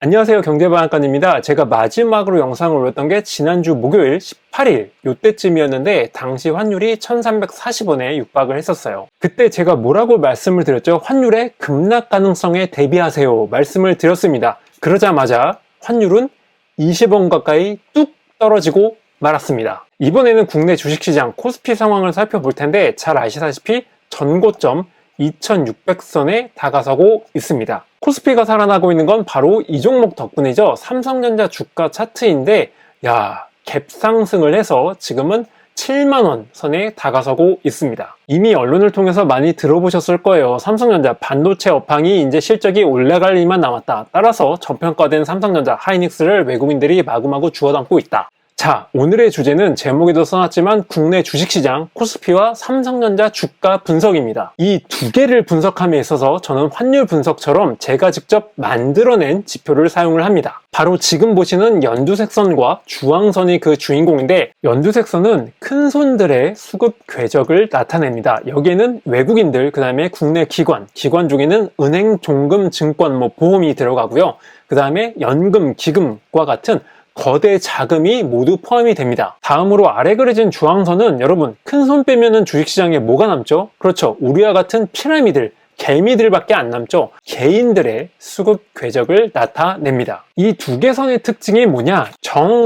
안녕하세요, 경제방앗간입니다. 제가 마지막으로 영상을 올렸던 게 지난주 목요일 18일 요때쯤이었는데 당시 환율이 1340원에 육박을 했었어요. 그때 제가 뭐라고 말씀을 드렸죠? 환율의 급락 가능성에 대비하세요 말씀을 드렸습니다. 그러자마자 환율은 20원 가까이 뚝 떨어지고 말았습니다. 이번에는 국내 주식시장 코스피 상황을 살펴볼 텐데 잘 아시다시피 전고점 2600선에 다가서고 있습니다. 코스피가 살아나고 있는 건 바로 이 종목 덕분이죠. 삼성전자 주가 차트인데 갭상승을 해서 지금은 7만원 선에 다가서고 있습니다. 이미 언론을 통해서 많이 들어보셨을 거예요. 삼성전자 반도체 업황이 이제 실적이 올라갈 일만 남았다. 따라서 저평가된 삼성전자 하이닉스를 외국인들이 마구마구 주워담고 있다. 자, 오늘의 주제는 제목에도 써놨지만 국내 주식시장 코스피와 삼성전자 주가 분석입니다. 이 두 개를 분석함에 있어서 저는 환율 분석처럼 제가 직접 만들어낸 지표를 사용을 합니다. 바로 지금 보시는 연두색선과 주황선이 그 주인공인데, 연두색선은 큰손들의 수급 궤적을 나타냅니다. 여기에는 외국인들, 그 다음에 국내 기관 중에는 은행, 종금, 증권, 보험이 들어가고요. 그 다음에 연금, 기금과 같은 거대 자금이 모두 포함이 됩니다. 다음으로 아래 그려진 주황선은 여러분, 큰 손 빼면은 주식시장에 뭐가 남죠? 그렇죠. 우리와 같은 피라미들, 개미들밖에 안 남죠. 개인들의 수급 궤적을 나타냅니다. 이 두 개 선의 특징이 뭐냐?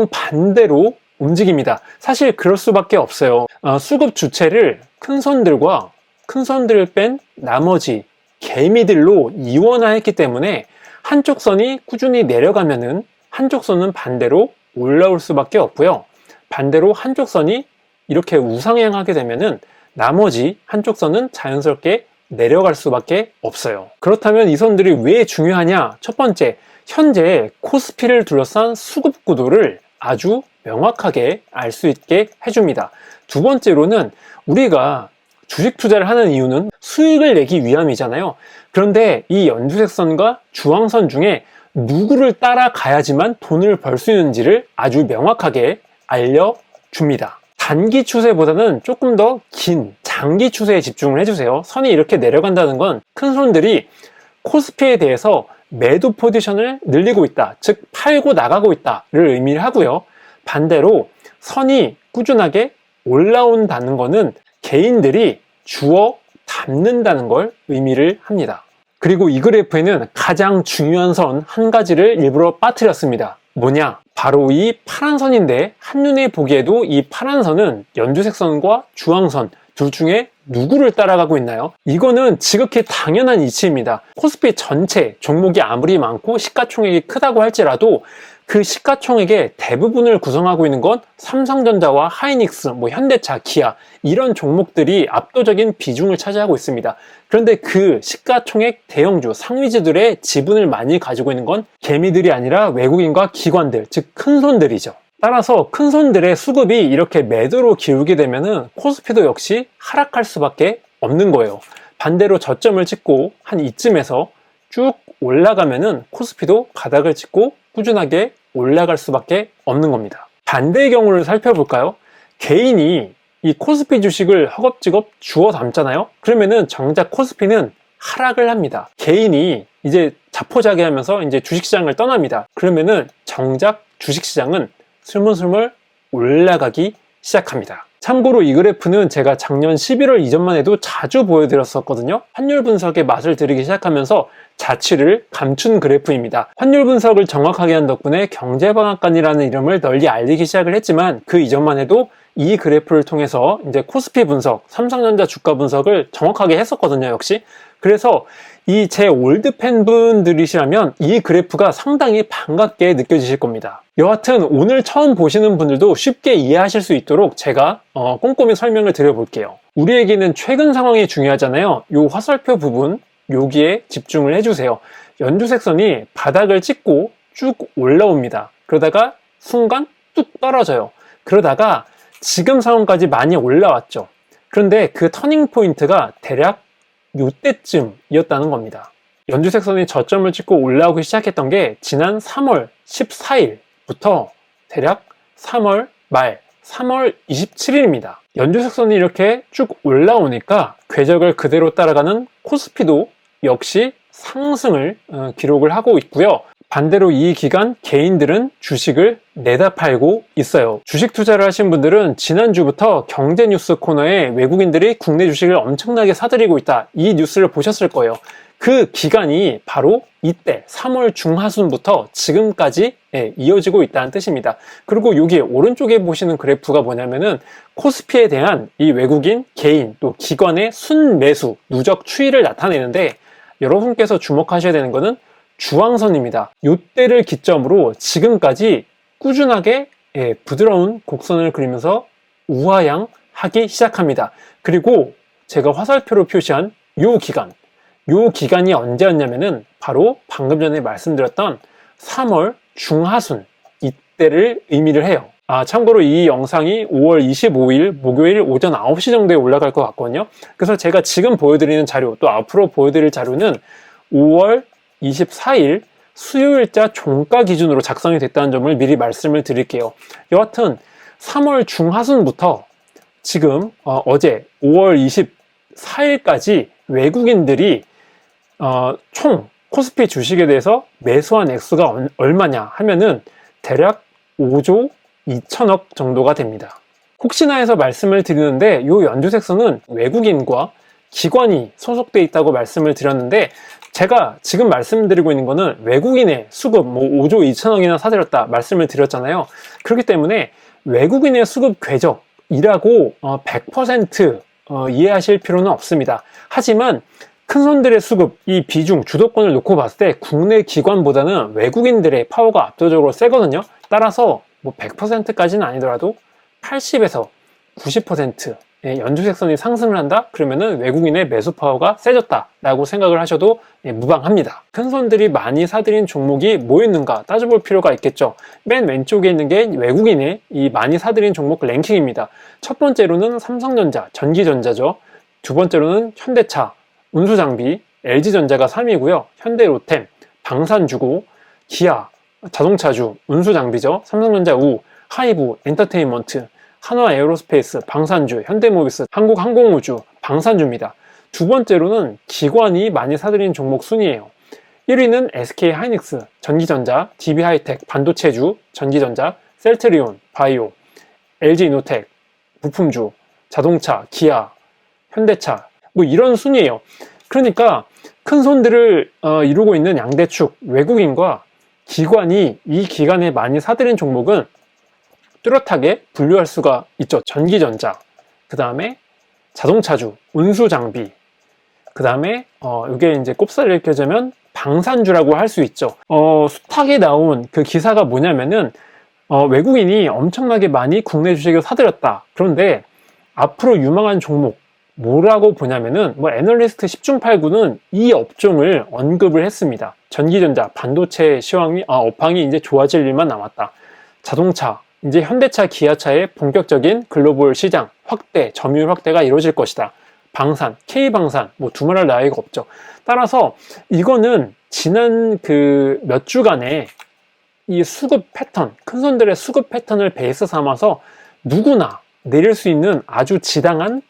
정반대로 움직입니다. 사실 그럴 수밖에 없어요. 수급 주체를 큰 손들과 큰 손들을 뺀 나머지 개미들로 이원화했기 때문에 한쪽 선이 꾸준히 내려가면은 한쪽 선은 반대로 올라올 수밖에 없고요. 반대로 한쪽 선이 이렇게 우상향하게 되면은 나머지 한쪽 선은 자연스럽게 내려갈 수밖에 없어요. 그렇다면 이 선들이 왜 중요하냐? 첫 번째, 현재 코스피를 둘러싼 수급 구도를 아주 명확하게 알 수 있게 해줍니다. 두 번째로는 우리가 주식 투자를 하는 이유는 수익을 내기 위함이잖아요. 그런데 이 연두색 선과 주황선 중에 누구를 따라가야지만 돈을 벌 수 있는지를 아주 명확하게 알려줍니다. 단기 추세보다는 조금 더 긴 장기 추세에 집중을 해주세요. 선이 이렇게 내려간다는 건 큰 손들이 코스피에 대해서 매도 포지션을 늘리고 있다, 즉 팔고 나가고 있다를 의미를 하고요. 반대로 선이 꾸준하게 올라온다는 거는 개인들이 주워 담는다는 걸 의미를 합니다. 그리고 이 그래프에는 가장 중요한 선 한 가지를 일부러 빠뜨렸습니다. 뭐냐? 바로 이 파란 선인데, 한눈에 보기에도 이 파란 선은 연두색 선과 주황선 둘 중에 누구를 따라가고 있나요? 이거는 지극히 당연한 이치입니다. 코스피 전체 종목이 아무리 많고 시가총액이 크다고 할지라도 그 시가총액의 대부분을 구성하고 있는 건 삼성전자와 하이닉스, 현대차, 기아 이런 종목들이 압도적인 비중을 차지하고 있습니다. 그런데 그 시가총액 대형주, 상위주들의 지분을 많이 가지고 있는 건 개미들이 아니라 외국인과 기관들, 즉 큰손들이죠. 따라서 큰손들의 수급이 이렇게 매도로 기울게 되면은 코스피도 역시 하락할 수밖에 없는 거예요. 반대로 저점을 찍고 한 이쯤에서 쭉 올라가면은 코스피도 바닥을 찍고 꾸준하게 올라갈 수밖에 없는 겁니다. 반대의 경우를 살펴볼까요? 개인이 이 코스피 주식을 허겁지겁 주워 담잖아요? 그러면은 정작 코스피는 하락을 합니다. 개인이 이제 자포자기하면서 이제 주식시장을 떠납니다. 그러면은 정작 주식시장은 스물스물 올라가기 시작합니다. 참고로 이 그래프는 제가 작년 11월 이전만 해도 자주 보여드렸었거든요. 환율 분석의 맛을 들이기 시작하면서 자취를 감춘 그래프입니다. 환율 분석을 정확하게 한 덕분에 경제방앗간이라는 이름을 널리 알리기 시작을 했지만, 그 이전만 해도 이 그래프를 통해서 이제 코스피 분석, 삼성전자 주가 분석을 정확하게 했었거든요, 역시. 그래서 이 제 올드 팬분들이시라면 이 그래프가 상당히 반갑게 느껴지실 겁니다. 여하튼 오늘 처음 보시는 분들도 쉽게 이해하실 수 있도록 제가 꼼꼼히 설명을 드려볼게요. 우리에게는 최근 상황이 중요하잖아요. 이 화살표 부분, 여기에 집중을 해주세요. 연두색 선이 바닥을 찍고 쭉 올라옵니다. 그러다가 순간 뚝 떨어져요. 그러다가 지금 상황까지 많이 올라왔죠. 그런데 그 터닝 포인트가 대략 이때쯤이었다는 겁니다. 연두색 선이 저점을 찍고 올라오기 시작했던 게 지난 3월 14일부터 대략 3월 말 3월 27일입니다. 연두색 선이 이렇게 쭉 올라오니까 궤적을 그대로 따라가는 코스피도 역시 상승을 기록을 하고 있고요. 반대로 이 기간 개인들은 주식을 내다 팔고 있어요. 주식 투자를 하신 분들은 지난주부터 경제뉴스 코너에 외국인들이 국내 주식을 엄청나게 사들이고 있다, 이 뉴스를 보셨을 거예요. 그 기간이 바로 이때 3월 중하순부터 지금까지 이어지고 있다는 뜻입니다. 그리고 여기 오른쪽에 보시는 그래프가 뭐냐면은 코스피에 대한 이 외국인, 개인, 또 기관의 순매수, 누적 추이를 나타내는데, 여러분께서 주목하셔야 되는 것은 주황선입니다. 이때를 기점으로 지금까지 꾸준하게 부드러운 곡선을 그리면서 우하향하기 시작합니다. 그리고 제가 화살표로 표시한 요 기간이 언제였냐면은 바로 방금 전에 말씀드렸던 3월 중하순, 이때를 의미를 해요. 참고로 이 영상이 5월 25일 목요일 오전 9시 정도에 올라갈 것 같거든요. 그래서 제가 지금 보여드리는 자료, 또 앞으로 보여드릴 자료는 5월 24일 수요일자 종가 기준으로 작성이 됐다는 점을 미리 말씀을 드릴게요. 여하튼 3월 중하순부터 지금 어제 5월 24일까지 외국인들이 총 코스피 주식에 대해서 매수한 액수가 얼마냐 하면은 대략 5조 2천억 정도가 됩니다. 혹시나 해서 말씀을 드리는데, 이 연두색선은 외국인과 기관이 소속되어 있다고 말씀을 드렸는데, 제가 지금 말씀드리고 있는 거는 외국인의 수급 5조 2천억이나 사들였다 말씀을 드렸잖아요. 그렇기 때문에 외국인의 수급 궤적이라고 100% 이해하실 필요는 없습니다. 하지만 큰손들의 수급, 이 비중, 주도권을 놓고 봤을 때 국내 기관보다는 외국인들의 파워가 압도적으로 세거든요. 따라서 100%까지는 아니더라도 80에서 90% 연두색선이 상승을 한다? 그러면은 외국인의 매수 파워가 세졌다 라고 생각을 하셔도 무방합니다. 큰손들이 많이 사들인 종목이 뭐였는가 따져볼 필요가 있겠죠. 맨 왼쪽에 있는 게 외국인의 이 많이 사들인 종목 랭킹입니다. 첫 번째로는 삼성전자, 전기전자죠. 두 번째로는 현대차, 운수장비, LG전자가 3위고요. 현대로템, 방산주고, 기아, 자동차주, 운수장비죠. 삼성전자 우, 하이브, 엔터테인먼트, 한화에어로스페이스, 방산주, 현대모비스, 한국항공우주, 방산주입니다. 두 번째로는 기관이 많이 사들인 종목 순이에요. 1위는 SK하이닉스, 전기전자, DB하이텍, 반도체주, 전기전자, 셀트리온, 바이오, LG이노텍, 부품주, 자동차, 기아, 현대차, 이런 순이에요. 그러니까 큰 손들을 이루고 있는 양대축, 외국인과 기관이 이 기간에 많이 사들인 종목은 뚜렷하게 분류할 수가 있죠. 전기전자, 그 다음에 자동차주, 운수장비, 그 다음에 이게 이제 꼽사리를 껴자면 방산주라고 할 수 있죠. 수탁에 나온 그 기사가 뭐냐면은 외국인이 엄청나게 많이 국내 주식을 사들였다. 그런데 앞으로 유망한 종목 뭐라고 보냐면은 애널리스트 10중 8구는 이 업종을 언급을 했습니다. 전기전자, 반도체 업황이 이제 좋아질 일만 남았다. 자동차, 이제 현대차, 기아차의 본격적인 글로벌 시장 확대, 점유율 확대가 이루어질 것이다. 방산, K방산, 두말할 나위가 없죠. 따라서 이거는 지난 몇 주간의 이 수급 패턴, 큰손들의 수급 패턴을 베이스 삼아서 누구나 내릴 수 있는 아주 지당한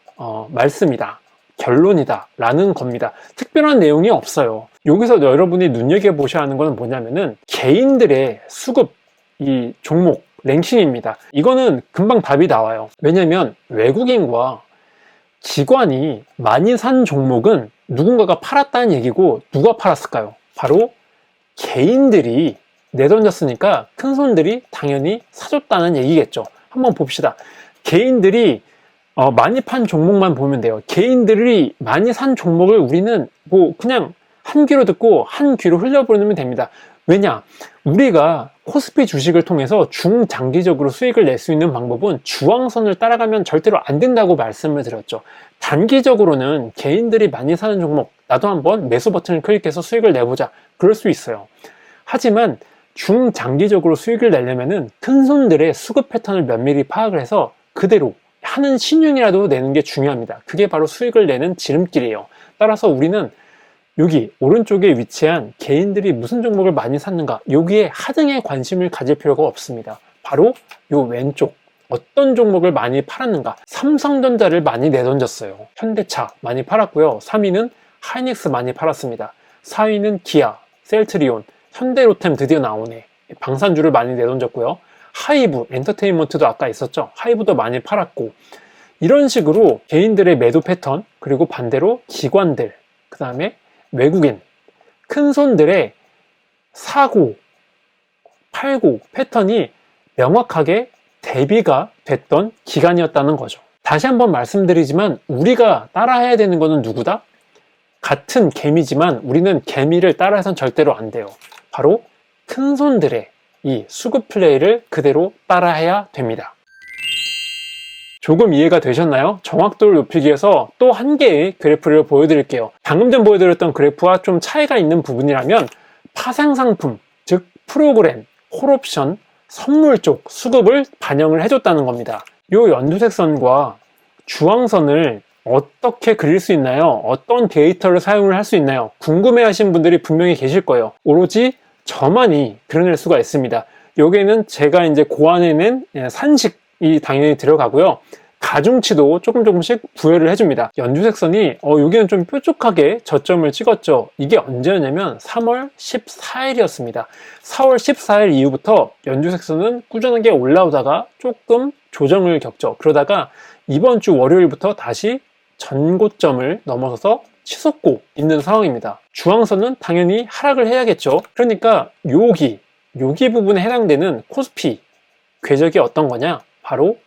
말씀이다, 결론이다 라는 겁니다. 특별한 내용이 없어요. 여기서 여러분이 눈여겨보셔야 하는 것은 뭐냐면은 개인들의 수급, 이 종목 랭킹입니다. 이거는 금방 답이 나와요. 왜냐면 외국인과 기관이 많이 산 종목은 누군가가 팔았다는 얘기고, 누가 팔았을까요? 바로 개인들이 내던졌으니까 큰손들이 당연히 사줬다는 얘기겠죠. 한번 봅시다. 개인들이 많이 판 종목만 보면 돼요. 개인들이 많이 산 종목을 우리는 그냥 한 귀로 듣고 한 귀로 흘려보내면 됩니다. 왜냐? 우리가 코스피 주식을 통해서 중장기적으로 수익을 낼 수 있는 방법은 주황선을 따라가면 절대로 안 된다고 말씀을 드렸죠. 단기적으로는 개인들이 많이 사는 종목, 나도 한번 매수 버튼을 클릭해서 수익을 내보자, 그럴 수 있어요. 하지만 중장기적으로 수익을 내려면은 큰손들의 수급 패턴을 면밀히 파악을 해서 그대로 하는 신용이라도 내는 게 중요합니다. 그게 바로 수익을 내는 지름길이에요. 따라서 우리는 여기 오른쪽에 위치한 개인들이 무슨 종목을 많이 샀는가, 여기에 하등의 관심을 가질 필요가 없습니다. 바로 요 왼쪽 어떤 종목을 많이 팔았는가. 삼성전자를 많이 내던졌어요. 현대차 많이 팔았고요. 3위는 하이닉스 많이 팔았습니다. 4위는 기아, 셀트리온, 현대로템 드디어 나오네. 방산주를 많이 내던졌고요. 하이브, 엔터테인먼트도 아까 있었죠. 하이브도 많이 팔았고, 이런 식으로 개인들의 매도 패턴, 그리고 반대로 기관들, 그 다음에 외국인, 큰 손들의 사고, 팔고 패턴이 명확하게 대비가 됐던 기간이었다는 거죠. 다시 한번 말씀드리지만 우리가 따라해야 되는 거는 누구다? 같은 개미지만 우리는 개미를 따라해선 절대로 안 돼요. 바로 큰 손들의 이 수급 플레이를 그대로 따라해야 됩니다. 조금 이해가 되셨나요? 정확도를 높이기 위해서 또 한 개의 그래프를 보여드릴게요. 방금 전 보여드렸던 그래프와 좀 차이가 있는 부분이라면 파생상품, 즉 프로그램, 콜옵션, 선물 쪽 수급을 반영을 해줬다는 겁니다. 이 연두색 선과 주황선을 어떻게 그릴 수 있나요? 어떤 데이터를 사용을 할 수 있나요? 궁금해하신 분들이 분명히 계실 거예요. 오로지 저만이 그려낼 수가 있습니다. 여기에는 제가 이제 고안해낸 산식이 당연히 들어가고요. 가중치도 조금씩 부여를 해줍니다. 연두색 선이 여기는 좀 뾰족하게 저점을 찍었죠. 이게 언제였냐면 3월 14일이었습니다. 4월 14일 이후부터 연두색 선은 꾸준하게 올라오다가 조금 조정을 겪죠. 그러다가 이번 주 월요일부터 다시 전고점을 넘어서서 치솟고 있는 상황입니다. 주황선은 당연히 하락을 해야겠죠. 그러니까 여기 부분에 해당되는 코스피 궤적이 어떤 거냐? 바로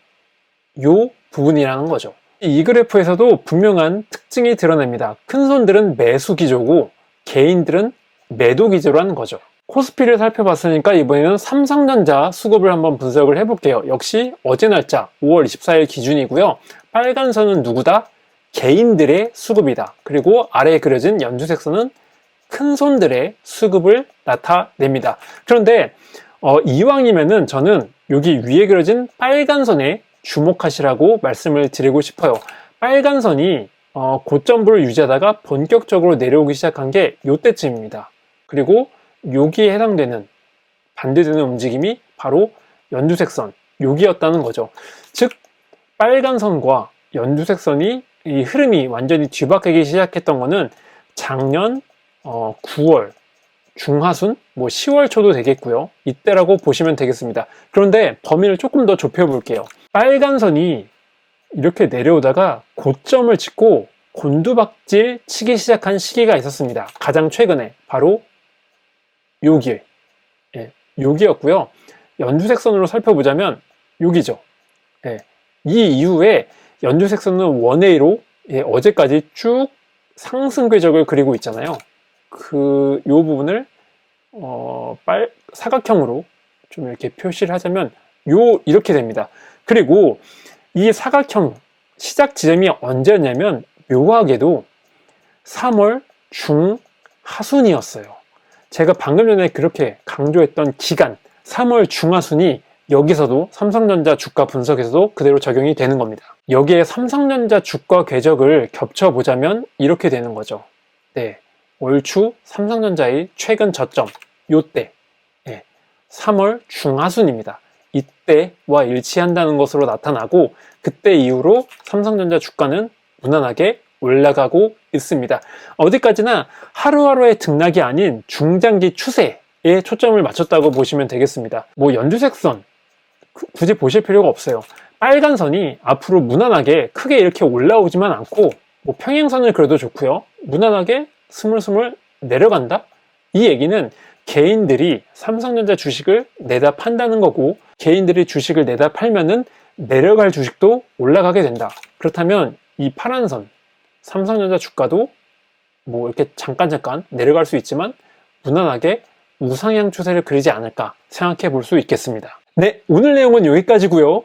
요 부분이라는 거죠. 이 그래프에서도 분명한 특징이 드러냅니다. 큰 손들은 매수 기조고 개인들은 매도 기조로 하는 거죠. 코스피를 살펴봤으니까 이번에는 삼성전자 수급을 한번 분석을 해볼게요. 역시 어제 날짜 5월 24일 기준이고요. 빨간 선은 누구다? 개인들의 수급이다. 그리고 아래에 그려진 연두색 선은 큰 손들의 수급을 나타냅니다. 그런데 이왕이면은 저는 여기 위에 그려진 빨간 선에 주목하시라고 말씀을 드리고 싶어요. 빨간 선이 고점부를 유지하다가 본격적으로 내려오기 시작한 게 이때쯤입니다. 그리고 여기에 해당되는 반대되는 움직임이 바로 연두색 선, 여기였다는 거죠. 즉 빨간 선과 연두색 선이 이 흐름이 완전히 뒤바뀌기 시작했던 거는 작년 9월 중하순, 10월 초도 되겠고요. 이때라고 보시면 되겠습니다. 그런데 범위를 조금 더 좁혀 볼게요. 빨간 선이 이렇게 내려오다가 고점을 찍고 곤두박질 치기 시작한 시기가 있었습니다. 가장 최근에 바로 여기, 여기였고요. 연두색 선으로 살펴보자면 여기죠. 이 이후에 연두색 선은 원웨이로 어제까지 쭉 상승 궤적을 그리고 있잖아요. 요 부분을 사각형으로 좀 이렇게 표시를 하자면 이렇게 됩니다. 그리고 이 사각형 시작 지점이 언제였냐면 묘하게도 3월 중하순이었어요. 제가 방금 전에 그렇게 강조했던 기간 3월 중하순이 여기서도 삼성전자 주가 분석에서도 그대로 적용이 되는 겁니다. 여기에 삼성전자 주가 궤적을 겹쳐보자면 이렇게 되는 거죠. 올 초 삼성전자의 최근 저점 요때 3월 중하순입니다. 이때와 일치한다는 것으로 나타나고 그때 이후로 삼성전자 주가는 무난하게 올라가고 있습니다. 어디까지나 하루하루의 등락이 아닌 중장기 추세에 초점을 맞췄다고 보시면 되겠습니다. 연두색 선 굳이 보실 필요가 없어요. 빨간 선이 앞으로 무난하게 크게 이렇게 올라오지만 않고 평행선을 그려도 좋고요. 무난하게 스물스물 내려간다? 이 얘기는 개인들이 삼성전자 주식을 내다 판다는 거고 개인들이 주식을 내다 팔면은 내려갈 주식도 올라가게 된다. 그렇다면 이 파란 선 삼성전자 주가도 이렇게 잠깐 내려갈 수 있지만 무난하게 우상향 추세를 그리지 않을까 생각해 볼 수 있겠습니다. 오늘 내용은 여기까지고요.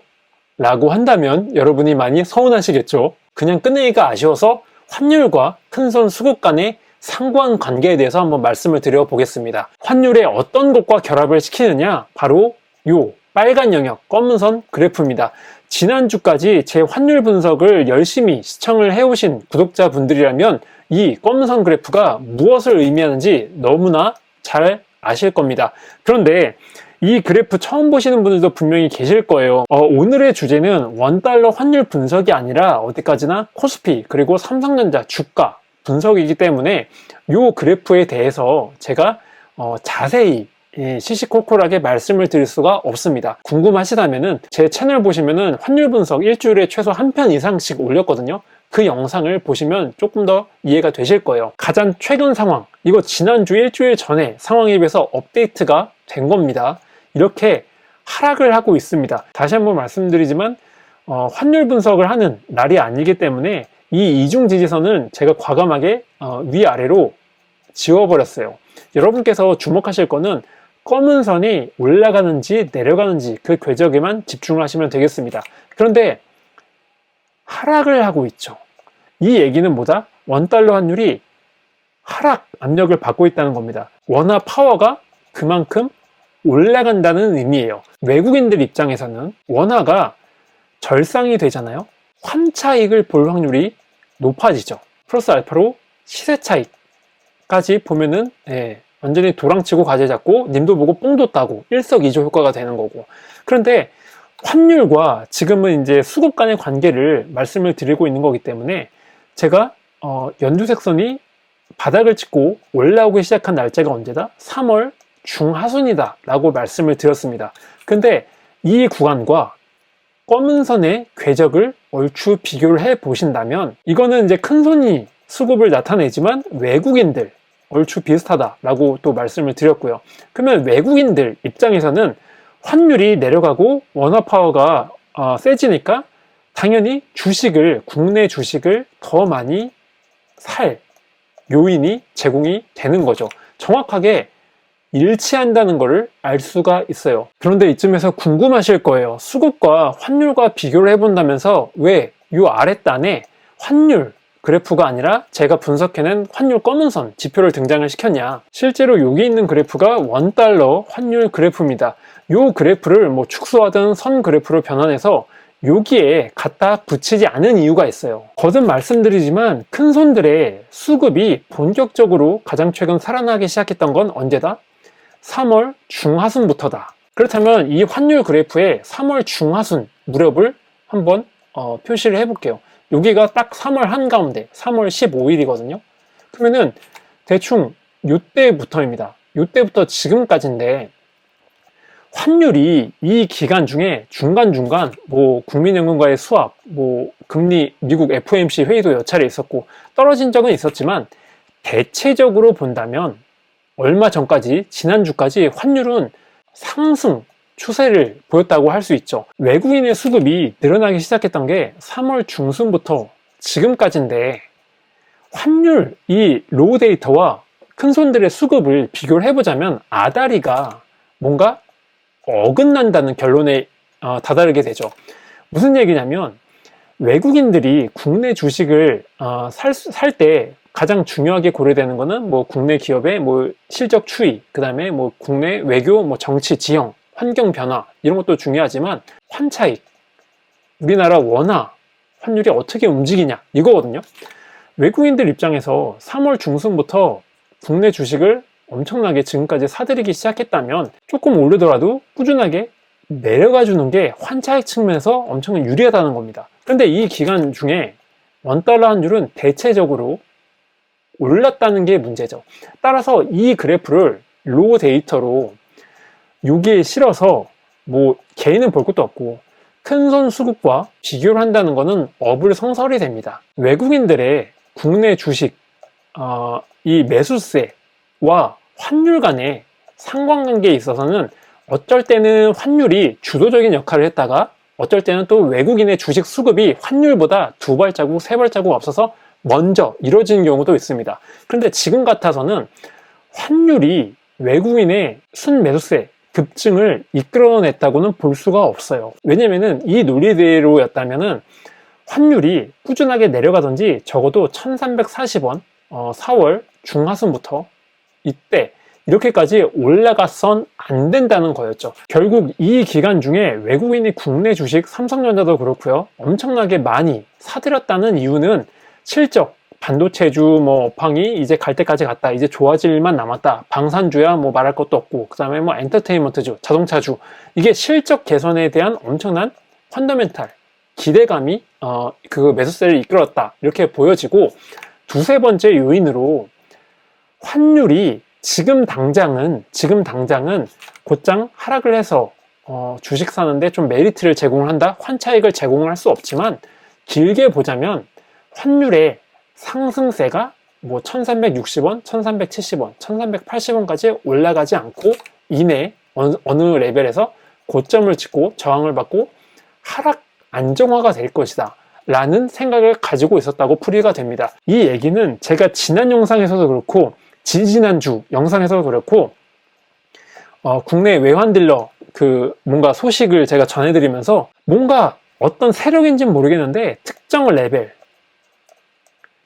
라고 한다면 여러분이 많이 서운하시겠죠. 그냥 끝내기가 아쉬워서 환율과 큰손 수급 간의 상관관계에 대해서 한번 말씀을 드려보겠습니다. 환율의 어떤 것과 결합을 시키느냐? 바로 요 빨간 영역 검은 선 그래프입니다. 지난주까지 제 환율 분석을 열심히 시청을 해오신 구독자분들이라면 이 검은 선 그래프가 무엇을 의미하는지 너무나 잘 아실 겁니다. 그런데 이 그래프 처음 보시는 분들도 분명히 계실 거예요. 오늘의 주제는 원달러 환율 분석이 아니라 어디까지나 코스피 그리고 삼성전자 주가 분석이기 때문에 이 그래프에 대해서 제가 자세히 시시콜콜하게 말씀을 드릴 수가 없습니다. 궁금하시다면은 제 채널 보시면은 환율 분석 일주일에 최소 한 편 이상씩 올렸거든요. 그 영상을 보시면 조금 더 이해가 되실 거예요. 가장 최근 상황, 이거 지난주 일주일 전에 상황에 비해서 업데이트가 된 겁니다. 이렇게 하락을 하고 있습니다. 다시 한번 말씀드리지만 환율 분석을 하는 날이 아니기 때문에 이 이중 지지선은 제가 과감하게 위아래로 지워버렸어요. 여러분께서 주목하실 거는 검은 선이 올라가는지 내려가는지 그 궤적에만 집중을 하시면 되겠습니다. 그런데 하락을 하고 있죠. 이 얘기는 뭐다? 원달러 환율이 하락 압력을 받고 있다는 겁니다. 원화 파워가 그만큼 올라간다는 의미예요. 외국인들 입장에서는 원화가 절상이 되잖아요. 환차익을 볼 확률이 높아지죠. 플러스 알파로 시세 차익까지 보면은 완전히 도랑치고 가재 잡고 님도 보고 뽕도 따고 일석이조 효과가 되는 거고. 그런데 환율과 지금은 이제 수급 간의 관계를 말씀을 드리고 있는 거기 때문에 제가 연두색선이 바닥을 찍고 올라오기 시작한 날짜가 언제다? 3월 중하순이다 라고 말씀을 드렸습니다. 근데 이 구간과 검은 선의 궤적을 얼추 비교를 해 보신다면 이거는 이제 큰 손이 수급을 나타내지만 외국인들 얼추 비슷하다라고 또 말씀을 드렸고요. 그러면 외국인들 입장에서는 환율이 내려가고 원화 파워가 세지니까 당연히 국내 주식을 더 많이 살 요인이 제공이 되는 거죠. 정확하게 일치한다는 것을 알 수가 있어요. 그런데 이쯤에서 궁금하실 거예요. 수급과 환율과 비교를 해본다면서 왜 이 아랫단에 환율 그래프가 아니라 제가 분석해낸 환율 검은선 지표를 등장을 시켰냐. 실제로 여기 있는 그래프가 원달러 환율 그래프입니다. 이 그래프를 뭐 축소하든 선 그래프로 변환해서 여기에 갖다 붙이지 않은 이유가 있어요. 거듭 말씀드리지만 큰 손들의 수급이 본격적으로 가장 최근 살아나기 시작했던 건 언제다? 3월 중하순부터다. 그렇다면 이 환율 그래프의 3월 중하순 무렵을 한번 표시를 해볼게요. 여기가 딱 3월 한가운데 3월 15일이거든요. 그러면은 대충 이때부터입니다. 이때부터 지금까지인데 환율이 이 기간 중에 중간중간 뭐 국민연금과의 수합, 뭐 금리 미국 FOMC 회의도 몇 차례 있었고 떨어진 적은 있었지만 대체적으로 본다면 얼마 전까지 지난주까지 환율은 상승 추세를 보였다고 할 수 있죠. 외국인의 수급이 늘어나기 시작했던 게 3월 중순부터 지금까지인데 환율 이 로우 데이터와 큰손들의 수급을 비교를 해보자면 아다리가 뭔가 어긋난다는 결론에 다다르게 되죠. 무슨 얘기냐면 외국인들이 국내 주식을 살 때 가장 중요하게 고려되는 거는 뭐 국내 기업의 뭐 실적 추이, 그 다음에 뭐 국내 외교, 뭐 정치 지형, 환경 변화 이런 것도 중요하지만 환차익, 우리나라 원화 환율이 어떻게 움직이냐 이거거든요. 외국인들 입장에서 3월 중순부터 국내 주식을 엄청나게 지금까지 사들이기 시작했다면 조금 오르더라도 꾸준하게 내려가 주는 게 환차익 측면에서 엄청 유리하다는 겁니다. 그런데 이 기간 중에 원달러 환율은 대체적으로 올랐다는 게 문제죠. 따라서 이 그래프를 로우 데이터로 여기에 실어서 뭐 개인은 볼 것도 없고 큰손 수급과 비교를 한다는 것은 어불성설이 됩니다. 외국인들의 국내 주식 이 매수세와 환율 간의 상관관계에 있어서는 어쩔 때는 환율이 주도적인 역할을 했다가 어쩔 때는 또 외국인의 주식 수급이 환율보다 2발자국, 3발자국 앞서서 먼저 이루어지는 경우도 있습니다. 그런데 지금 같아서는 환율이 외국인의 순매수세 급증을 이끌어냈다고는 볼 수가 없어요. 왜냐면은 이 논리대로였다면은 환율이 꾸준하게 내려가든지 적어도 1340원 4월 중하순부터 이때 이렇게까지 올라가선 안 된다는 거였죠. 결국 이 기간 중에 외국인이 국내 주식 삼성전자도 그렇고요 엄청나게 많이 사들였다는 이유는 실적, 반도체주 뭐 업황이 이제 갈 때까지 갔다, 이제 좋아질 일만 남았다, 방산주야 뭐 말할 것도 없고 그 다음에 뭐 엔터테인먼트주, 자동차주, 이게 실적 개선에 대한 엄청난 펀더멘탈 기대감이 그 매수세를 이끌었다 이렇게 보여지고, 두세 번째 요인으로 환율이 지금 당장은 곧장 하락을 해서 주식 사는데 좀 메리트를 제공을 한다, 환차익을 제공을 할 수 없지만 길게 보자면 환율의 상승세가 뭐 1360원, 1370원, 1380원까지 올라가지 않고 이내 어느 레벨에서 고점을 찍고 저항을 받고 하락 안정화가 될 것이다 라는 생각을 가지고 있었다고 풀이가 됩니다. 이 얘기는 제가 지난 영상에서도 그렇고 지지난주 영상에서도 그렇고 국내 외환딜러 뭔가 소식을 제가 전해드리면서 뭔가 어떤 세력인지는 모르겠는데 특정 레벨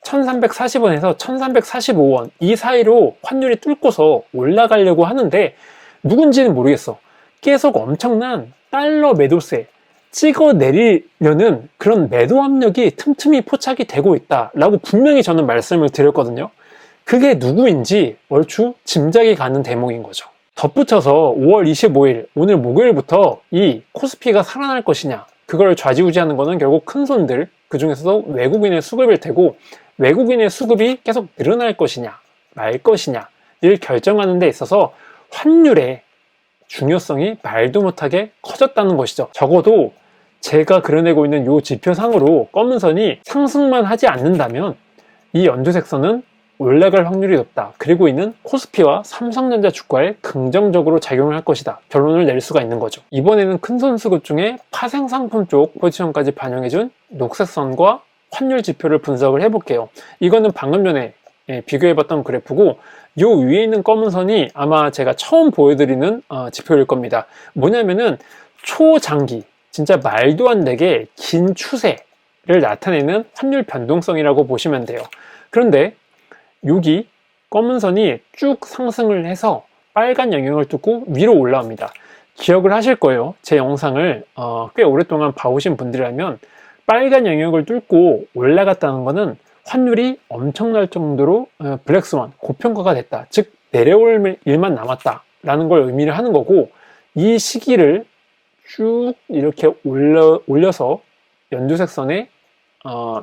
1340원에서 1345원 이 사이로 환율이 뚫고서 올라가려고 하는데 누군지는 모르겠어. 계속 엄청난 달러 매도세 찍어내리려는 그런 매도 압력이 틈틈이 포착이 되고 있다라고 분명히 저는 말씀을 드렸거든요. 그게 누구인지 얼추 짐작이 가는 대목인 거죠. 덧붙여서 5월 25일 오늘 목요일부터 이 코스피가 살아날 것이냐, 그걸 좌지우지하는 거는 결국 큰 손들, 그 중에서도 외국인의 수급일 테고, 외국인의 수급이 계속 늘어날 것이냐 말 것이냐를 결정하는 데 있어서 환율의 중요성이 말도 못하게 커졌다는 것이죠. 적어도 제가 그려내고 있는 이 지표상으로 검은 선이 상승만 하지 않는다면 이 연두색선은 올라갈 확률이 높다. 그리고 이는 코스피와 삼성전자 주가에 긍정적으로 작용을 할 것이다. 결론을 낼 수가 있는 거죠. 이번에는 큰손 수급 중에 파생상품 쪽 포지션까지 반영해준 녹색선과 환율 지표를 분석을 해볼게요. 이거는 방금 전에 비교해봤던 그래프고 요 위에 있는 검은 선이 아마 제가 처음 보여드리는 지표일 겁니다. 뭐냐면은 초장기, 진짜 말도 안 되게 긴 추세를 나타내는 환율 변동성이라고 보시면 돼요. 그런데 여기 검은 선이 쭉 상승을 해서 빨간 영역을 뚫고 위로 올라옵니다. 기억을 하실 거예요. 제 영상을 꽤 오랫동안 봐오신 분들이라면 빨간 영역을 뚫고 올라갔다는 것은 환율이 엄청날 정도로 블랙스완, 고평가가 됐다. 즉 내려올 일만 남았다 라는 걸 의미를 하는 거고, 이 시기를 쭉 이렇게 올려서 연두색선에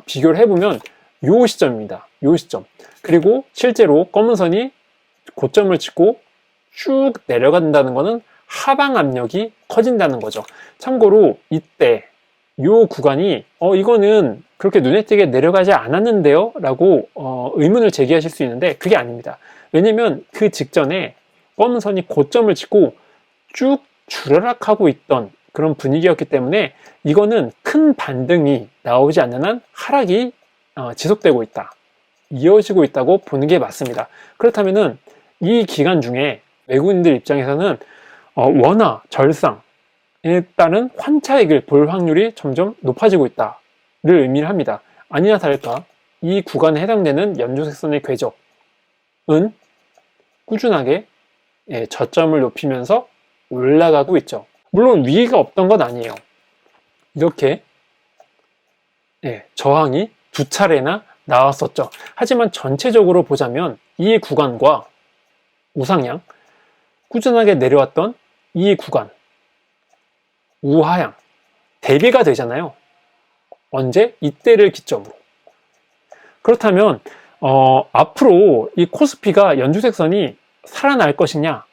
비교를 해보면 요 시점입니다. 요 시점. 그리고 실제로 검은 선이 고점을 찍고 쭉 내려간다는 것은 하방 압력이 커진다는 거죠. 참고로 이때 요 구간이 이거는 그렇게 눈에 띄게 내려가지 않았는데요? 라고 의문을 제기하실 수 있는데 그게 아닙니다. 왜냐면 그 직전에 검은 선이 고점을 찍고 쭉 주라락하고 있던 그런 분위기였기 때문에 이거는 큰 반등이 나오지 않는 한 하락이 지속되고 있다, 이어지고 있다고 보는 게 맞습니다. 그렇다면은 이 기간 중에 외국인들 입장에서는 원화 절상에 따른 환차익을 볼 확률이 점점 높아지고 있다를 의미를 합니다. 아니나 다를까 이 구간에 해당되는 연두색선의 궤적은 꾸준하게 저점을 높이면서 올라가고 있죠. 물론 위기가 없던 건 아니에요. 이렇게 저항이 두 차례나 나왔었죠. 하지만 전체적으로 보자면 이 구간과 우상향, 꾸준하게 내려왔던 이 구간, 우하향 대비가 되잖아요. 언제? 이때를 기점으로. 그렇다면 앞으로 이 코스피가 연두색선이 살아날 것이냐,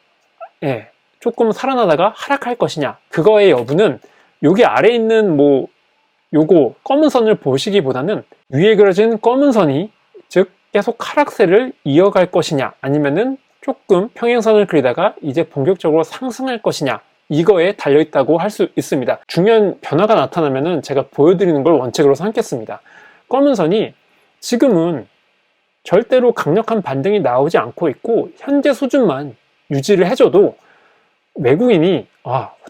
조금 살아나다가 하락할 것이냐, 그거의 여부는 여기 아래에 있는 요거 검은 선을 보시기보다는 위에 그려진 검은 선이 즉 계속 하락세를 이어갈 것이냐, 아니면은 조금 평행선을 그리다가 이제 본격적으로 상승할 것이냐, 이거에 달려있다고 할 수 있습니다. 중요한 변화가 나타나면은 제가 보여드리는 걸 원칙으로 삼겠습니다. 검은 선이 지금은 절대로 강력한 반등이 나오지 않고 있고 현재 수준만 유지를 해줘도 외국인이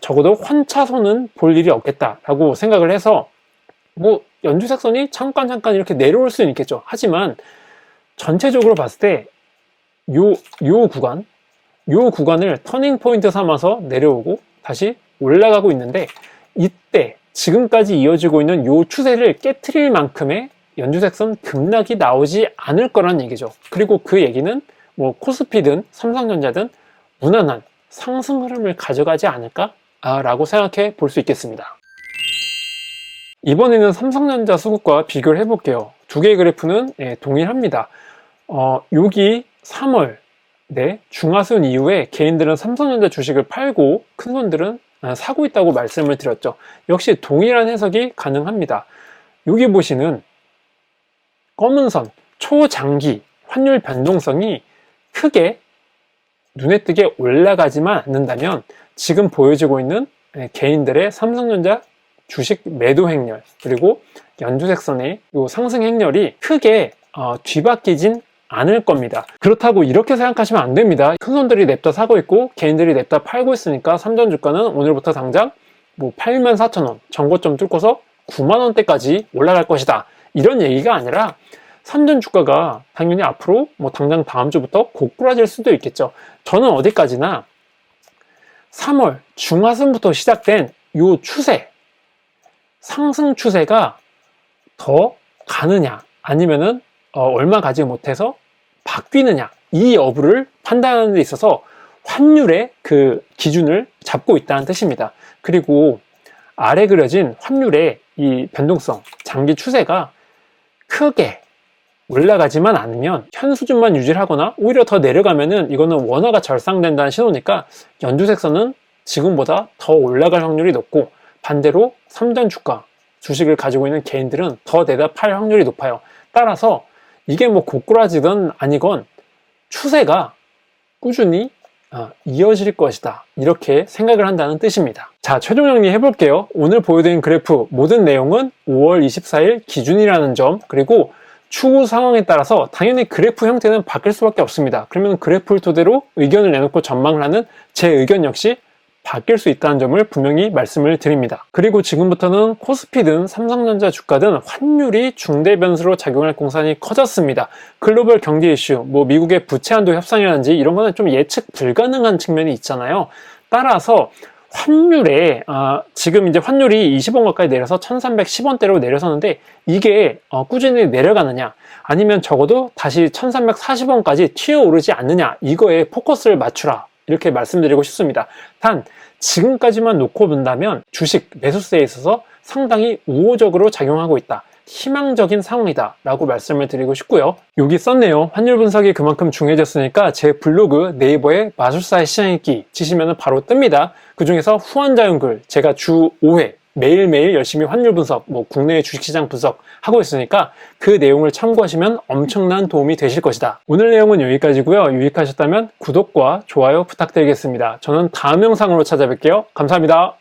적어도 환차선은 볼 일이 없겠다라고 생각을 해서 연두색선이 잠깐 이렇게 내려올 수는 있겠죠. 하지만 전체적으로 봤을 때 요 구간을 터닝 포인트 삼아서 내려오고 다시 올라가고 있는데, 이때 지금까지 이어지고 있는 요 추세를 깨트릴 만큼의 연두색선 급락이 나오지 않을 거란 얘기죠. 그리고 그 얘기는 코스피든 삼성전자든 무난한 상승 흐름을 가져가지 않을까 라고 생각해 볼 수 있겠습니다. 이번에는 삼성전자 수급과 비교를 해볼게요. 두 개의 그래프는 동일합니다. 여기 3월 네, 중하순 이후에 개인들은 삼성전자 주식을 팔고 큰손들은 사고 있다고 말씀을 드렸죠. 역시 동일한 해석이 가능합니다. 여기 보시는 검은 선, 초장기 환율 변동성이 크게 눈에 띄게 올라가지만 않는다면 지금 보여지고 있는 개인들의 삼성전자 주식 매도 행렬 그리고 연두색선의 이 상승 행렬이 크게 뒤바뀌진 않을 겁니다. 그렇다고 이렇게 생각하시면 안 됩니다. 큰손들이 냅다 사고 있고 개인들이 냅다 팔고 있으니까 삼전주가는 오늘부터 당장 84,000원 전고점 뚫고서 9만원대까지 올라갈 것이다, 이런 얘기가 아니라 삼전주가가 당연히 앞으로 당장 다음 주부터 고꾸라질 수도 있겠죠. 저는 어디까지나 3월 중하순부터 시작된 이 추세, 상승 추세가 더 가느냐 아니면은 얼마 가지 못해서 바뀌느냐, 이 여부를 판단하는 데 있어서 환율의 그 기준을 잡고 있다는 뜻입니다. 그리고 아래 그려진 환율의 이 변동성, 장기 추세가 크게 올라가지만 않으면 현 수준만 유지를 하거나 오히려 더 내려가면은 이거는 원화가 절상된다는 신호니까 연두색선은 지금보다 더 올라갈 확률이 높고, 반대로 3전 주가 주식을 가지고 있는 개인들은 더 내다 팔 확률이 높아요. 따라서 이게 고꾸라지든 아니건 추세가 꾸준히 이어질 것이다, 이렇게 생각을 한다는 뜻입니다. 자, 최종 정리 해볼게요. 오늘 보여드린 그래프 모든 내용은 5월 24일 기준이라는 점, 그리고 추후 상황에 따라서 당연히 그래프 형태는 바뀔 수밖에 없습니다. 그러면 그래프를 토대로 의견을 내놓고 전망을 하는 제 의견 역시 바뀔 수 있다는 점을 분명히 말씀을 드립니다. 그리고 지금부터는 코스피든 삼성전자 주가든 환율이 중대 변수로 작용할 공산이 커졌습니다. 글로벌 경제 이슈, 미국의 부채 한도 협상이라든지 이런 거는 좀 예측 불가능한 측면이 있잖아요. 따라서 환율에 지금 이제 환율이 20원 가까이 내려서 1310원대로 내려섰는데 이게 꾸준히 내려가느냐 아니면 적어도 다시 1340원까지 튀어오르지 않느냐, 이거에 포커스를 맞추라, 이렇게 말씀드리고 싶습니다. 단 지금까지만 놓고 본다면 주식 매수세에 있어서 상당히 우호적으로 작용하고 있다, 희망적인 상황이다 라고 말씀을 드리고 싶고요. 여기 썼네요. 환율 분석이 그만큼 중요해졌으니까 제 블로그 네이버에 마술사의 시장읽기 치시면 바로 뜹니다. 그 중에서 후원자용 제가 주 5회 매일매일 열심히 환율 분석, 국내의 주식시장 분석 하고 있으니까 그 내용을 참고하시면 엄청난 도움이 되실 것이다. 오늘 내용은 여기까지고요. 유익하셨다면 구독과 좋아요 부탁드리겠습니다. 저는 다음 영상으로 찾아뵐게요. 감사합니다.